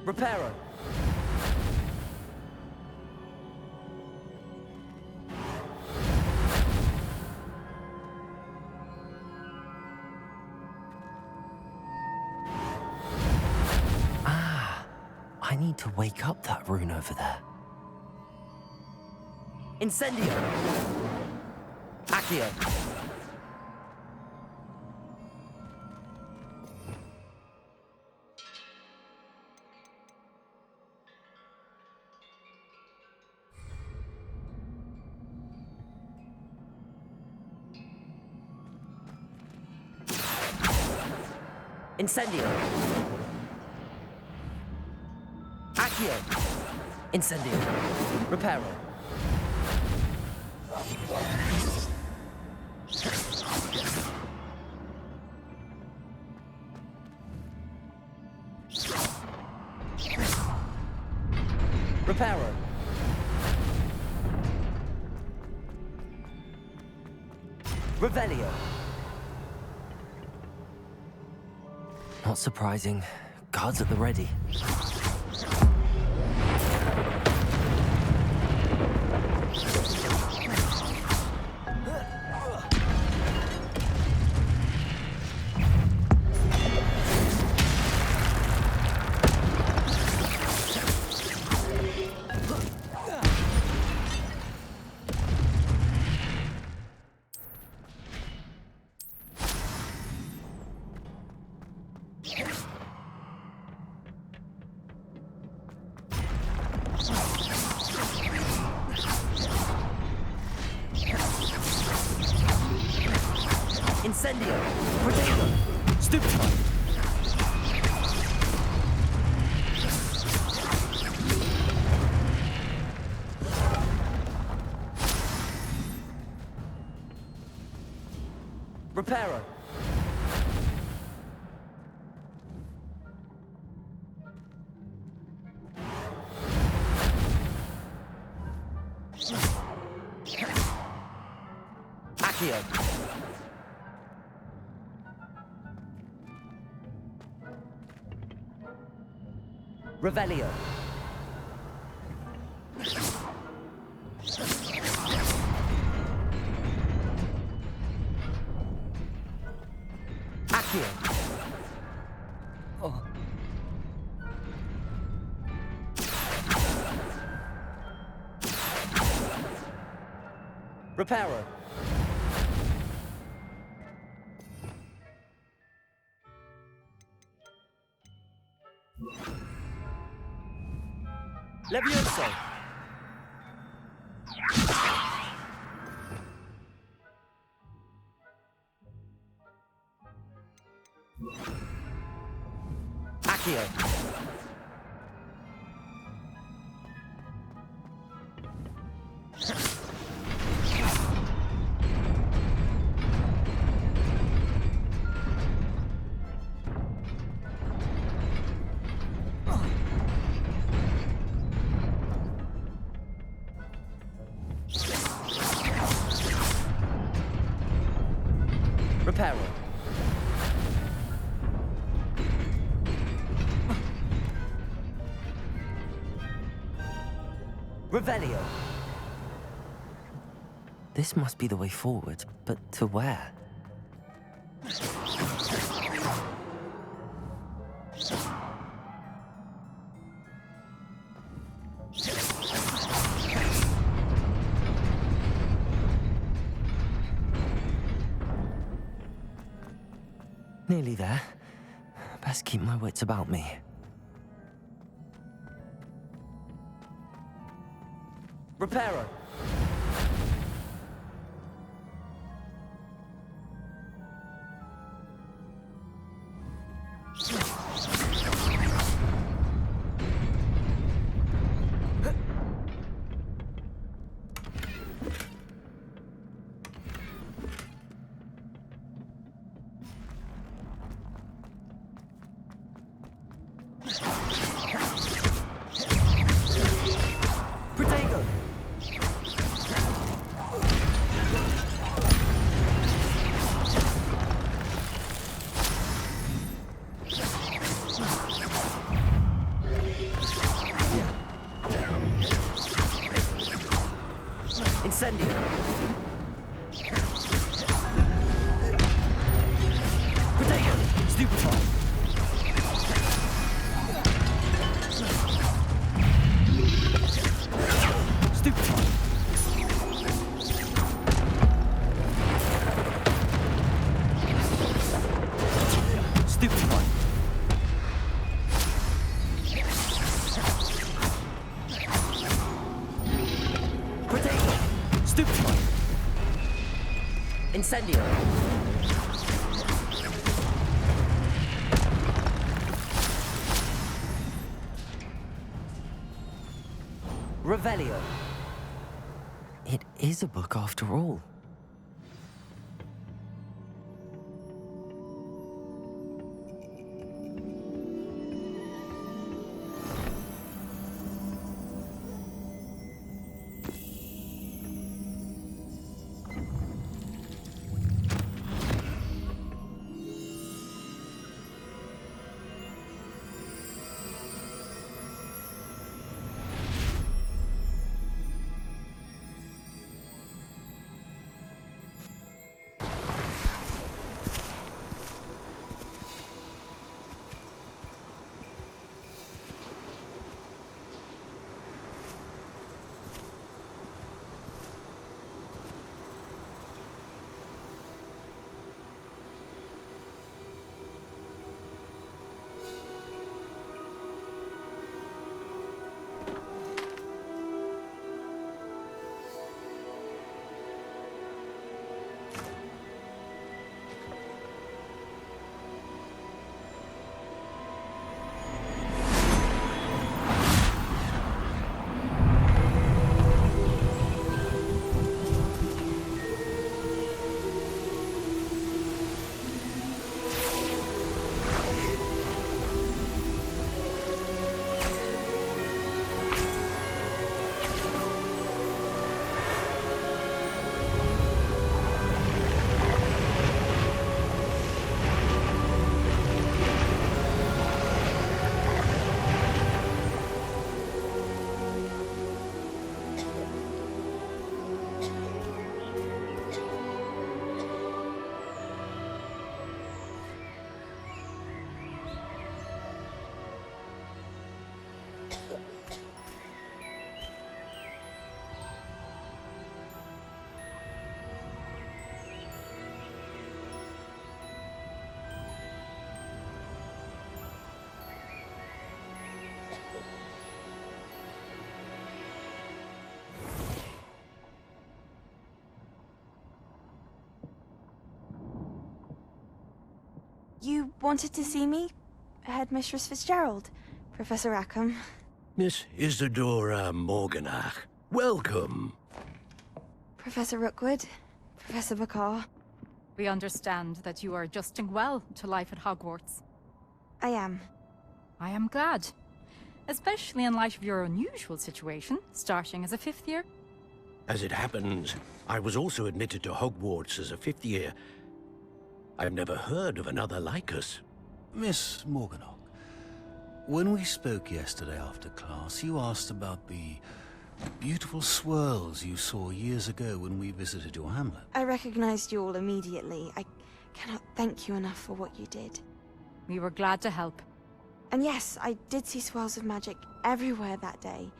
Reparo. I need to wake up that rune over there. Incendio. Accio. Incendio. Accio. Incendio. Reparo. Reparo. Revelio. Not surprising. Guards at the ready. Incendio. Protego. Stupefy. Reparo. Accio. Revelio. Accio. Oh. Reparo. Levioso. Accio. Reparo. Revelio. This must be the way forward, but to where? Nearly there. Best keep my wits about me. Reparo. Protego. Incendio. Protego. Stupefy. Stupefy. Stupefy. Protego. Stupefy. Incendio. Revelio. It is a book after all. You wanted to see me? Headmistress Fitzgerald? Professor Rackham? Miss Isadora Morganach, welcome. Professor Rookwood? Professor Bakar? We understand that you are adjusting well to life at Hogwarts. I am. I am glad. Especially in light of your unusual situation, starting as a fifth year. As it happens, I was also admitted to Hogwarts as a fifth year. I've never heard of another like us. Miss Morganach, when we spoke yesterday after class, you asked about the beautiful swirls you saw years ago when we visited your hamlet. I recognized you all immediately. I cannot thank you enough for what you did. We were glad to help. And yes, I did see swirls of magic everywhere that day.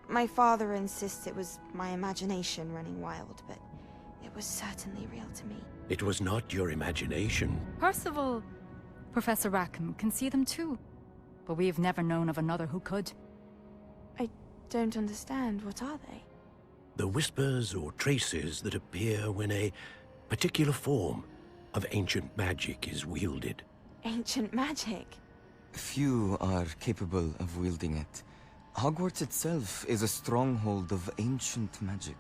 My father insists it was my imagination running wild, but it was certainly real to me. It was not your imagination. Percival, Professor Rackham can see them too. But we have never known of another who could. I don't understand. What are they? The whispers or traces that appear when a particular form of ancient magic is wielded. Ancient magic? Few are capable of wielding it. Hogwarts itself is a stronghold of ancient magic.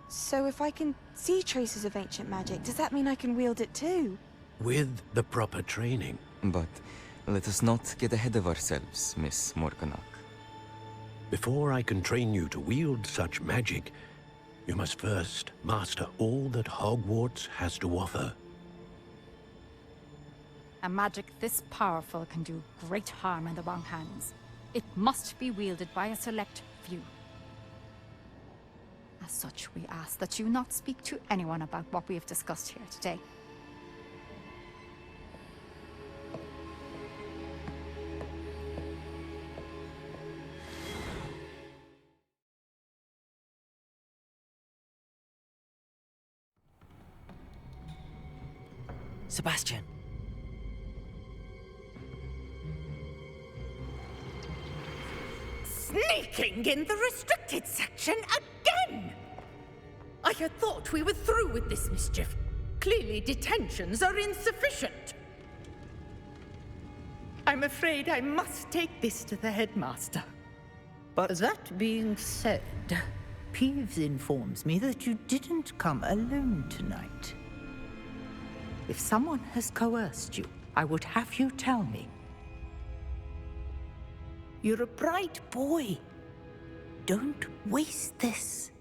So if I can see traces of ancient magic, does that mean I can wield it too? With the proper training. But let us not get ahead of ourselves, Miss Morganach. Before I can train you to wield such magic, you must first master all that Hogwarts has to offer. A magic this powerful can do great harm in the wrong hands. It must be wielded by a select few. As such, we ask that you not speak to anyone about what we have discussed here today. Sebastian. Sneaking in the restricted section again! I had thought we were through with this mischief. Clearly detentions are insufficient. I'm afraid I must take this to the headmaster. But that being said, Peeves informs me that you didn't come alone tonight. If someone has coerced you, I would have you tell me. You're a bright boy. Don't waste this.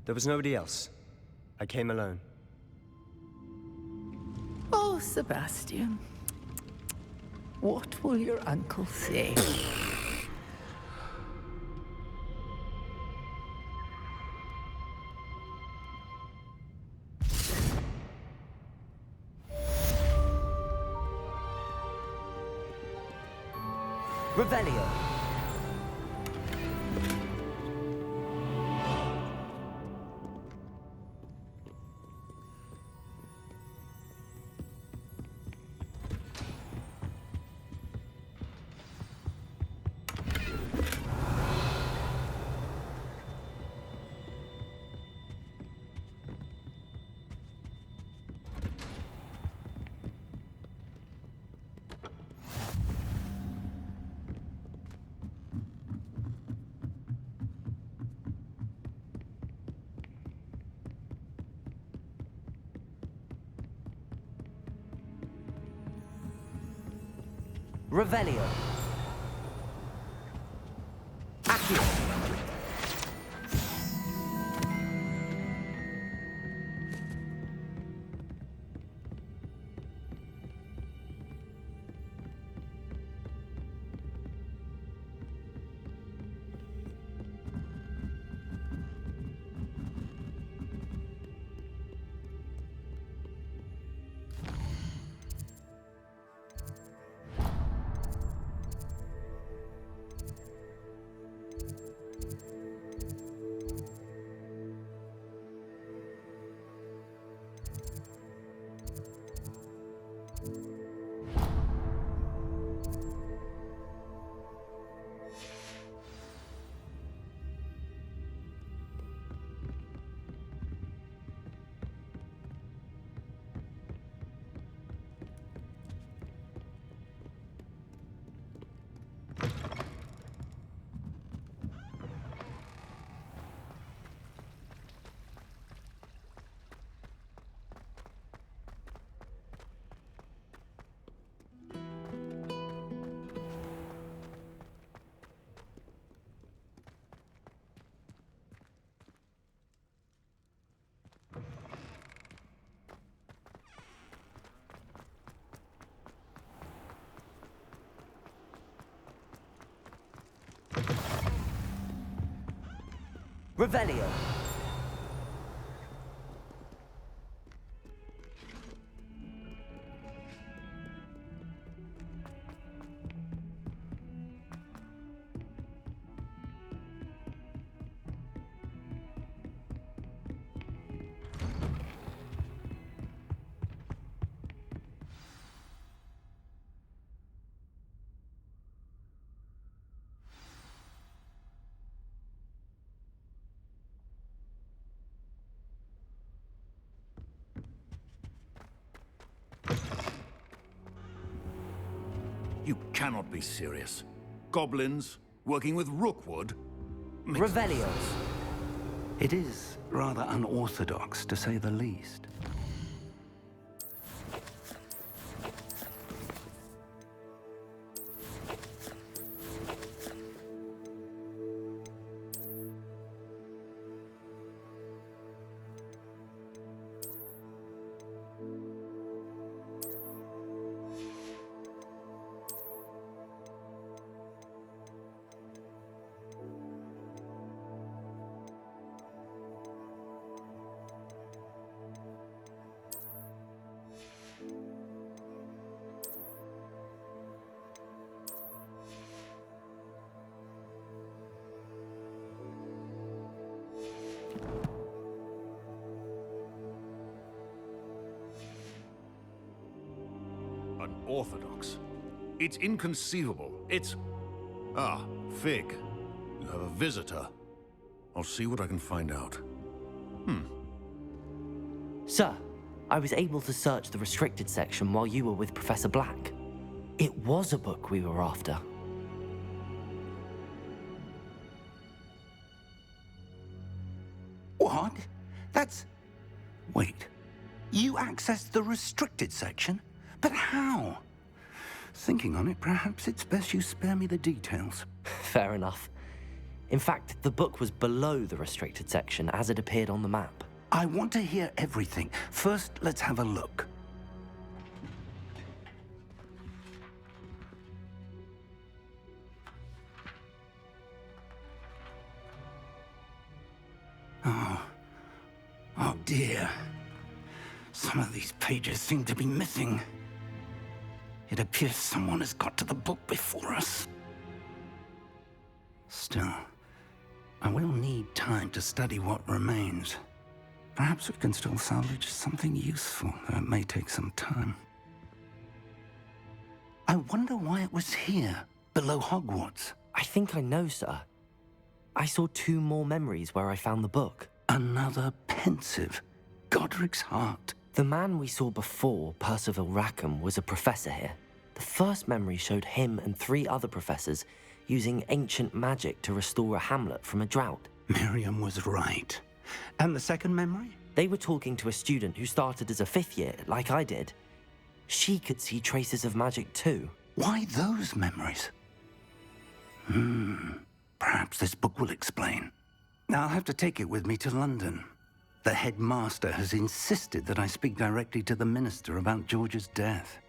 There was nobody else. I came alone. Oh, Sebastian. What will your uncle say? Revelio. Revelio. Accio. Revelio. You cannot be serious. Goblins working with Rookwood? Revelio. It is rather unorthodox, to say the least. Unorthodox? It's inconceivable. It's... Ah, Fig. You have a visitor. I'll see what I can find out. Sir, I was able to search the restricted section while you were with Professor Black. It was a book we were after. What? That's... Wait. You accessed the restricted section? But how? Thinking on it, perhaps it's best you spare me the details. Fair enough. In fact, the book was below the restricted section as it appeared on the map. I want to hear everything. First, let's have a look. Oh dear. Some of these pages seem to be missing. It appears someone has got to the book before us. Still, I will need time to study what remains. Perhaps we can still salvage something useful, though it may take some time. I wonder why it was here, below Hogwarts. I think I know, sir. I saw 2 more memories where I found the book. Another pensive. Godric's heart. The man we saw before, Percival Rackham, was a professor here. The first memory showed him and 3 other professors using ancient magic to restore a hamlet from a drought. Miriam was right. And the second memory? They were talking to a student who started as a 5th year, like I did. She could see traces of magic too. Why those memories? Perhaps this book will explain. Now I'll have to take it with me to London. The headmaster has insisted that I speak directly to the minister about George's death.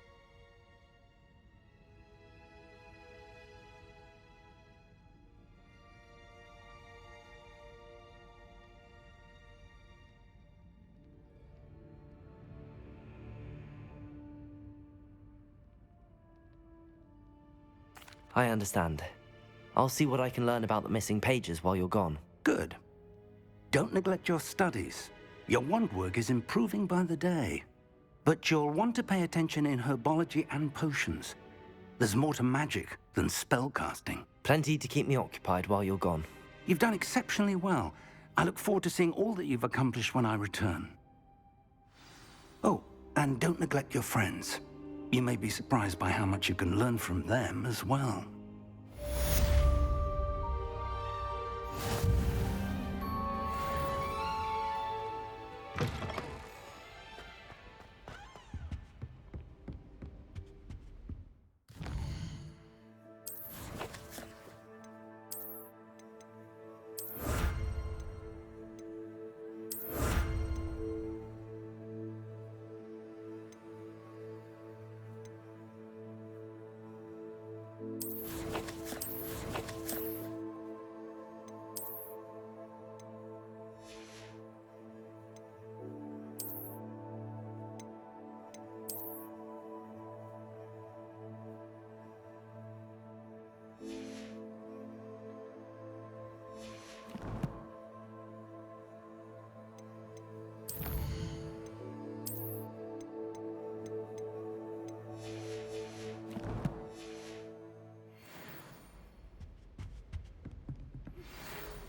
I understand. I'll see what I can learn about the missing pages while you're gone. Good. Don't neglect your studies. Your wand work is improving by the day. But you'll want to pay attention in herbology and potions. There's more to magic than spellcasting. Plenty to keep me occupied while you're gone. You've done exceptionally well. I look forward to seeing all that you've accomplished when I return. Oh, and don't neglect your friends. You may be surprised by how much you can learn from them as well.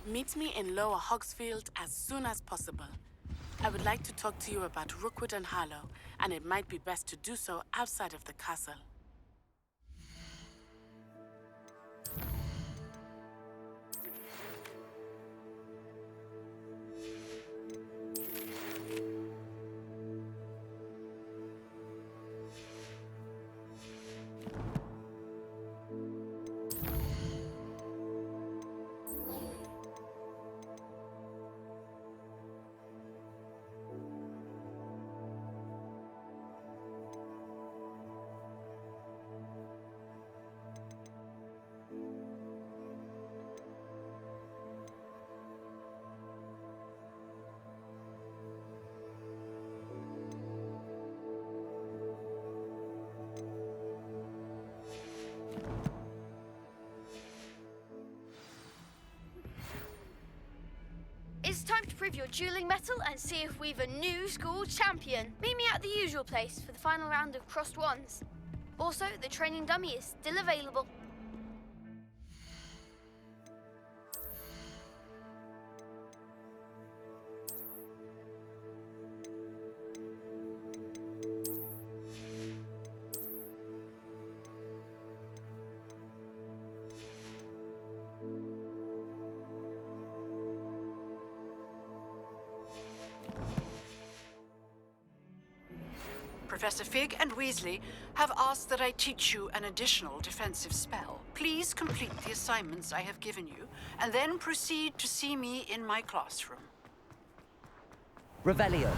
Meet me in Lower Hogsfield as soon as possible. I would like to talk to you about Rookwood and Harlow, and it might be best to do so outside of the castle. It's time to prove your dueling mettle and see if we've a new school champion. Meet me at the usual place for the final round of crossed wands. Also, the training dummy is still available. Professor Fig and Weasley have asked that I teach you an additional defensive spell. Please complete the assignments I have given you, and then proceed to see me in my classroom. Revelio.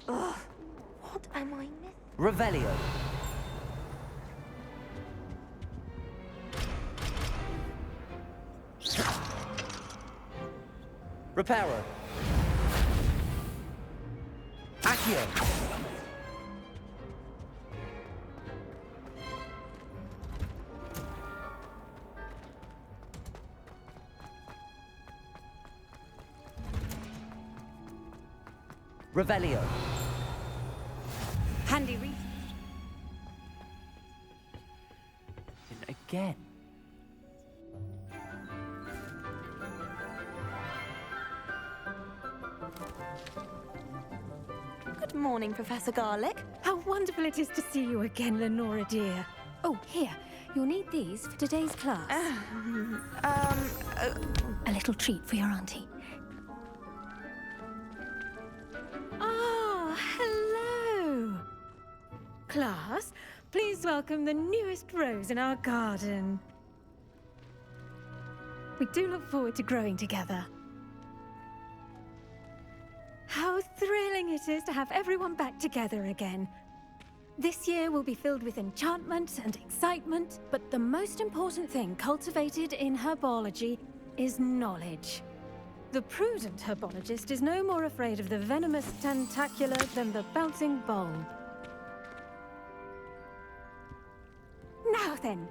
Ugh, what am I missing? Revelio. Reparo. Accio. Revelio. Handy read. Again. Good morning, Professor Garlick. How wonderful it is to see you again, Lenora dear. Oh, here. You'll need these for today's class. A little treat for your auntie. Ah, hello. Class, please welcome the newest rose in our garden. We do look forward to growing together. How thrilling it is to have everyone back together again. This year will be filled with enchantment and excitement, but the most important thing cultivated in herbology is knowledge. The prudent herbologist is no more afraid of the venomous tentacula than the bouncing bulb. Now then,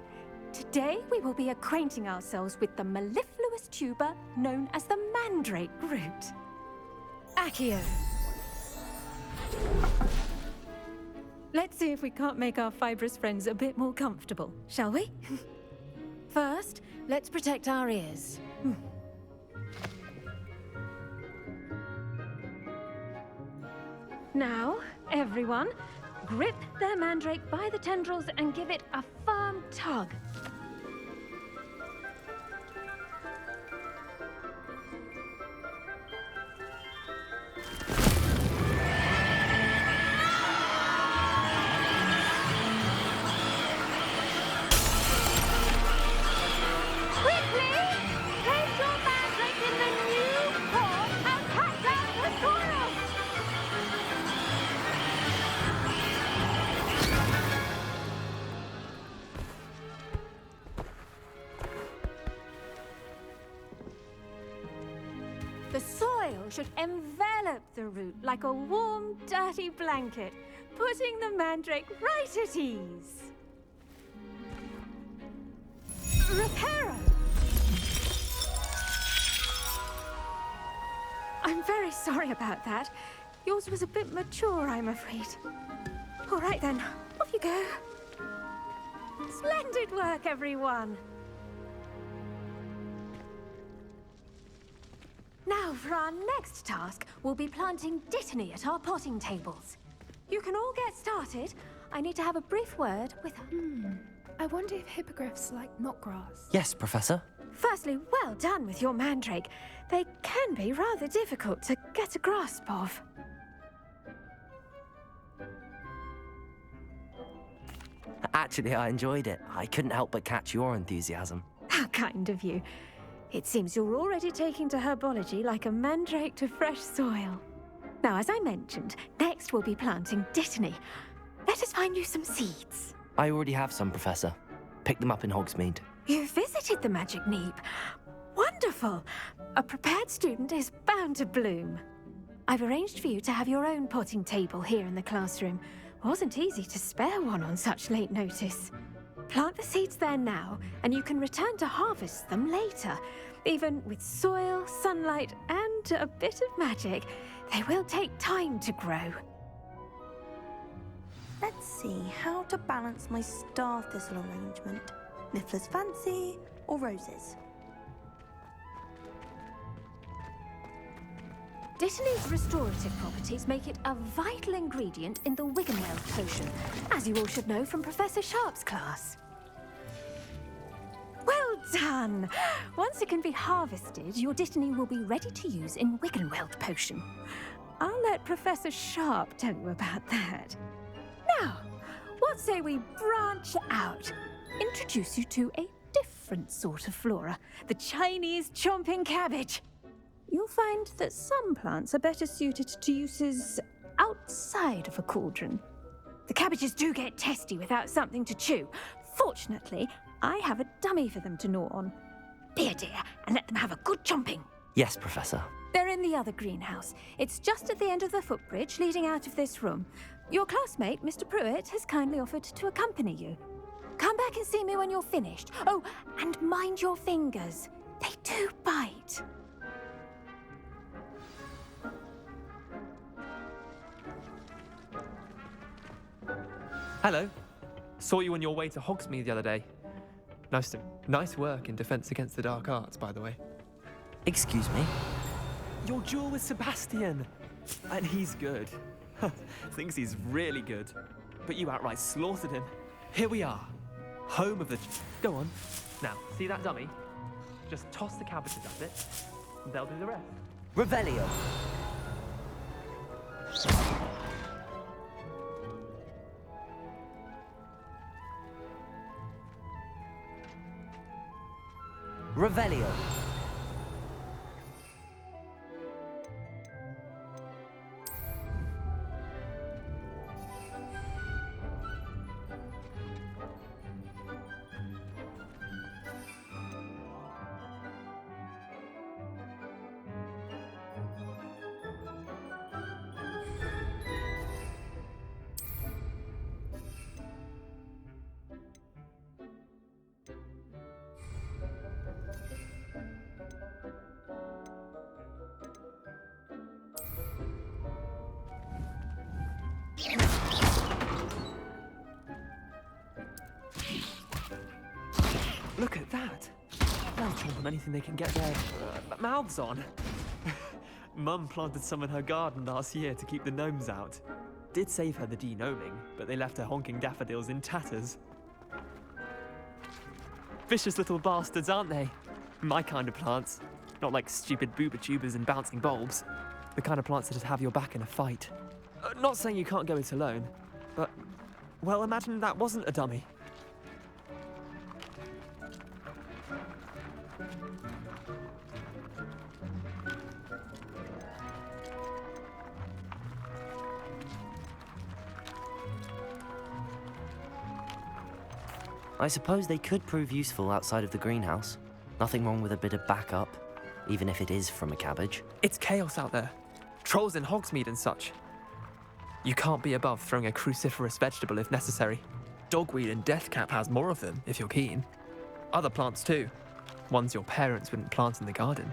today we will be acquainting ourselves with the mellifluous tuber known as the mandrake root. Accio. Let's see if we can't make our fibrous friends a bit more comfortable, shall we? First, let's protect our ears. Now, everyone, grip their mandrake by the tendrils and give it a firm tug. The soil should envelop the root like a warm, dirty blanket, putting the mandrake right at ease. Reparo! I'm very sorry about that. Yours was a bit mature, I'm afraid. All right then, off you go. Splendid work, everyone! Now, for our next task, we'll be planting dittany at our potting tables. You can all get started. I need to have a brief word with... I wonder if hippogriffs like knotgrass. Yes, Professor. Firstly, well done with your mandrake. They can be rather difficult to get a grasp of. Actually, I enjoyed it. I couldn't help but catch your enthusiasm. How kind of you. It seems you're already taking to herbology like a mandrake to fresh soil. Now, as I mentioned, next we'll be planting Dittany. Let us find you some seeds. I already have some, Professor. Pick them up in Hogsmeade. You visited the Magic Neep. Wonderful! A prepared student is bound to bloom. I've arranged for you to have your own potting table here in the classroom. Wasn't easy to spare one on such late notice. Plant the seeds there now, and you can return to harvest them later. Even with soil, sunlight, and a bit of magic, they will take time to grow. Let's see how to balance my star thistle arrangement. Niffler's fancy or roses? Dittany's restorative properties make it a vital ingredient in the Wiggenweld potion, as you all should know from Professor Sharp's class. Well done! Once it can be harvested, your Dittany will be ready to use in Wiggenweld potion. I'll let Professor Sharp tell you about that. Now, what say we branch out? Introduce you to a different sort of flora, the Chinese chomping cabbage. You'll find that some plants are better suited to uses outside of a cauldron. The cabbages do get testy without something to chew. Fortunately, I have a dummy for them to gnaw on. Be a dear and let them have a good chomping. Yes, Professor. They're in the other greenhouse. It's just at the end of the footbridge leading out of this room. Your classmate, Mr. Pruitt, has kindly offered to accompany you. Come back and see me when you're finished. Oh, and mind your fingers. They do bite. Hello. Saw you on your way to Hogsmeade the other day. Nice work in Defense Against the Dark Arts, by the way. Excuse me? Your duel with Sebastian! And he's good. Thinks he's really good. But you outright slaughtered him. Here we are. Home of the... Go on. Now, see that dummy? Just toss the cabbages at it, and they'll do the rest. Revelio. Revelio. Look at that! They'll chomp on anything they can get their mouths on. Mum planted some in her garden last year to keep the gnomes out. Did save her the de-gnoming, but they left her honking daffodils in tatters. Vicious little bastards, aren't they? My kind of plants. Not like stupid booba tubers and bouncing bulbs. The kind of plants that'd have your back in a fight. Not saying you can't go it alone, but... well, imagine that wasn't a dummy. I suppose they could prove useful outside of the greenhouse. Nothing wrong with a bit of backup, even if it is from a cabbage. It's chaos out there. Trolls in Hogsmeade and such. You can't be above throwing a cruciferous vegetable if necessary. Dogweed and deathcap has more of them, if you're keen. Other plants too. Ones your parents wouldn't plant in the garden.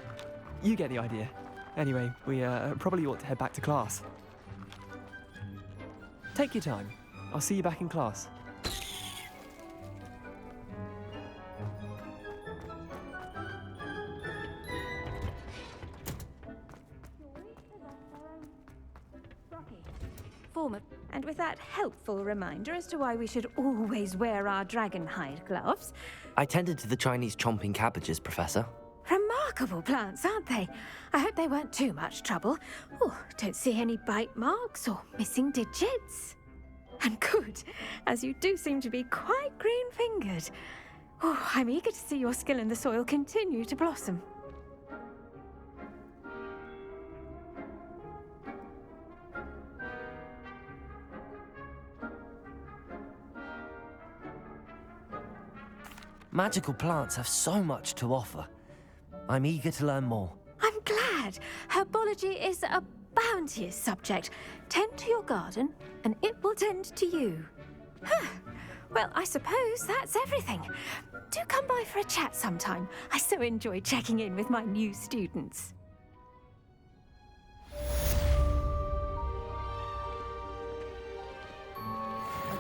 You get the idea. Anyway, we probably ought to head back to class. Take your time. I'll see you back in class. And with that helpful reminder as to why we should always wear our dragonhide gloves. I tended to the Chinese chomping cabbages, Professor. Remarkable plants, aren't they? I hope they weren't too much trouble. Oh, don't see any bite marks or missing digits. And good, as you do seem to be quite green-fingered. Oh, I'm eager to see your skill in the soil continue to blossom. Magical plants have so much to offer. I'm eager to learn more. I'm glad. Herbology is a bounteous subject. Tend to your garden, and it will tend to you. Well, I suppose that's everything. Do come by for a chat sometime. I so enjoy checking in with my new students.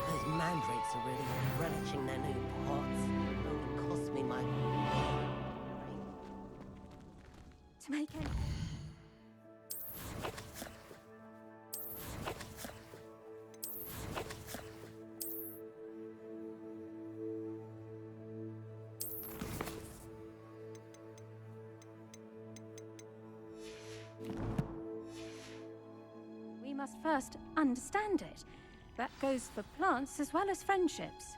Those mandrakes are really relishing their new pots. Only cost me my... To make any... We must first understand it. That goes for plants as well as friendships.